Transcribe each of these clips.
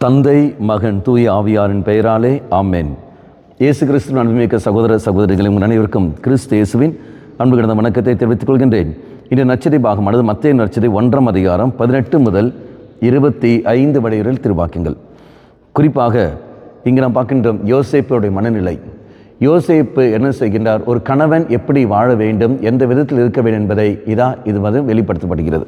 தந்தை, மகன், தூய ஆவியாரின் பெயராலே ஆமென். இயேசு கிறிஸ்துவின் அன்புமிக்க சகோதர சகோதரிகளை உங்கள் அனைவருக்கும் கிறிஸ்து இயேசுவின் அன்பு கிடந்த வணக்கத்தை தெரிவித்துக் கொள்கின்றேன். இன்று நற்செய்தி பாகமானது மத்தேயு நற்செய்தி 1ஆம் அதிகாரம் 18 முதல் 25 வரையில் திருவாக்கியங்கள். குறிப்பாக இங்கு நாம் பார்க்கின்றோம் யோசேப்புடைய மனநிலை. யோசேப்பு என்ன செய்கின்றார்? ஒரு கணவன் எப்படி வாழ வேண்டும், எந்த விதத்தில் இருக்க வேண்டும் என்பதை இது வெளிப்படுத்தப்படுகிறது.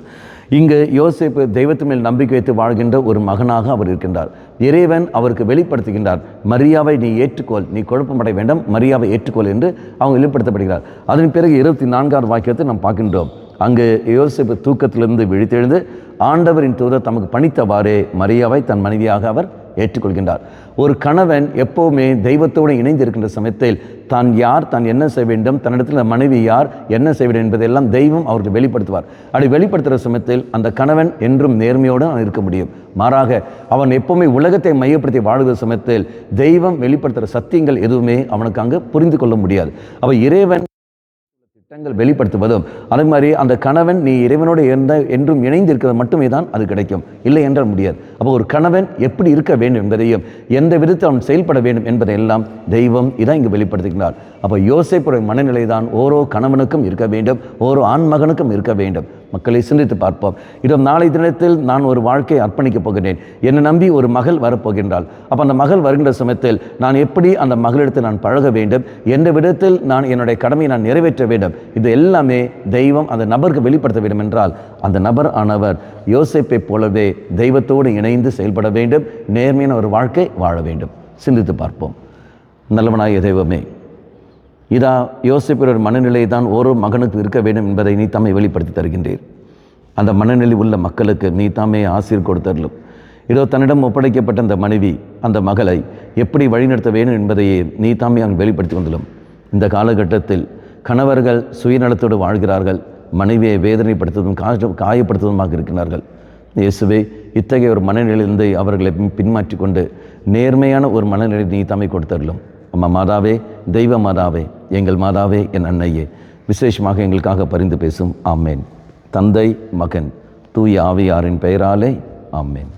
இங்கு யோசேப்பு தெய்வத்தின் மேல் நம்பிக்கை வைத்து வாழ்கின்ற ஒரு மகனாக அவர் இருக்கின்றார். இறைவன் அவருக்கு வெளிப்படுத்துகின்றார், மரியாவை நீ ஏற்றுக்கொள், நீ குழப்பமடைய வேண்டாம், மரியாவை ஏற்றுக்கொள் என்று அவங்க வெளிப்படுத்தப்படுகிறார். அதன் பிறகு 24ஆம் வாக்கியத்தை நாம் பார்க்கின்றோம். அங்கு யோசேப்பு தூக்கத்திலிருந்து விழித்தெழுந்து ஆண்டவரின் தூதர் தமக்கு பணித்தவாறே மரியாவை தன் மனைவியாக அவர் ஏற்றுக்கொள்கின்றார். ஒரு கணவன் எப்போவுமே தெய்வத்தோடு இணைந்து இருக்கின்ற சமயத்தில் தான் யார், தான் என்ன செய்ய வேண்டும், தன்னிடத்தில் மனைவி யார், என்ன செய்ய வேண்டும் என்பதையெல்லாம் தெய்வம் அவருக்கு வெளிப்படுத்துவார். அப்படி வெளிப்படுத்துகிற சமயத்தில் அந்த கணவன் என்றும் நேர்மையோடு இருக்க முடியும். மாறாக அவன் எப்போவுமே உலகத்தை மையப்படுத்தி வாழுகிற சமயத்தில் தெய்வம் வெளிப்படுத்துகிற சத்தியங்கள் எதுவுமே அவனுக்கு அங்கு புரிந்து கொள்ள முடியாது. அவன் இறைவன் திட்டங்கள் வெளிப்படுத்துவதும் அதே மாதிரி அந்த கணவன் நீ இறைவனோடு என்றும் இணைந்து இருக்கிறது மட்டுமே தான் அது கிடைக்கும், இல்லை என்றால் முடியாது. அப்போ ஒரு கணவன் எப்படி இருக்க வேண்டும் என்பதையும் எந்த விதத்தில் அவன் செயல்பட வேண்டும் என்பதையெல்லாம் தெய்வம் இதான் இங்கு வெளிப்படுத்துகிறார். அப்போ யோசேப்புடைய மனநிலை தான் ஓரோ கணவனுக்கும் இருக்க வேண்டும், ஓரோ ஆண் மகனுக்கும் இருக்க வேண்டும். மக்களை சிந்தித்து பார்ப்போம். நாளை தினத்தில் நான் ஒரு வாழ்க்கையை அர்ப்பணிக்கப் போகிறேன், என்னை நம்பி ஒரு மகள் வரப்போகின்றாள். அப்போ அந்த மகள் வருகின்ற சமயத்தில் நான் எப்படி அந்த மகளிடத்தில் நான் பழக வேண்டும், எந்த விதத்தில் நான் என்னுடைய கடமையை நான் நிறைவேற்ற வேண்டும், இது எல்லாமே தெய்வம் அந்த நபருக்கு வெளிப்படுத்த வேண்டும். என்றால் அந்த நபர் ஆனவர் யோசேப்பை போலவே தெய்வத்தோடு இணைந்து செயல்பட வேண்டும், நேர்மையான ஒரு வாழ்க்கை வாழ வேண்டும். சிந்தித்து பார்ப்போம். நல்லவனாய தெய்வமே, யோசேப்பின் மனநிலை தான் ஓரோ மகனுக்கு இருக்க வேண்டும் என்பதை நீ தாமே வெளிப்படுத்தி தருகின்றீர். அந்த மனநிலை உள்ள மக்களுக்கு நீ தாமே ஆசீர் கொடுத்தருளும். தன்னிடம் ஒப்படைக்கப்பட்ட அந்த மனைவி அந்த மகளை எப்படி வழிநடத்த வேண்டும் என்பதையே நீ தாமே அங்கு வெளிப்படுத்தி வந்துள்ளோம். இந்த காலகட்டத்தில் கணவர்கள் சுயநலத்தோடு வாழ்கிறார்கள், மனைவியை வேதனைப்படுத்துவதும் காயப்படுத்துவதுமாக இருக்கிறார்கள். இயேசுவே, இத்தகைய ஒரு மனநிலையிலிருந்து அவர்களை பின்மாற்றி கொண்டு நேர்மையான ஒரு மனநிலை நீ தாமே கொடுத்தருளும். அம்மா மாதாவே, தெய்வ மாதாவே, எங்கள் மாதாவே, என் அன்னையே, விசேஷமாக எங்களுக்காக பரிந்து பேசும். ஆமேன். தந்தை, மகன், தூய ஆவியாரின் பெயராலே ஆமேன்.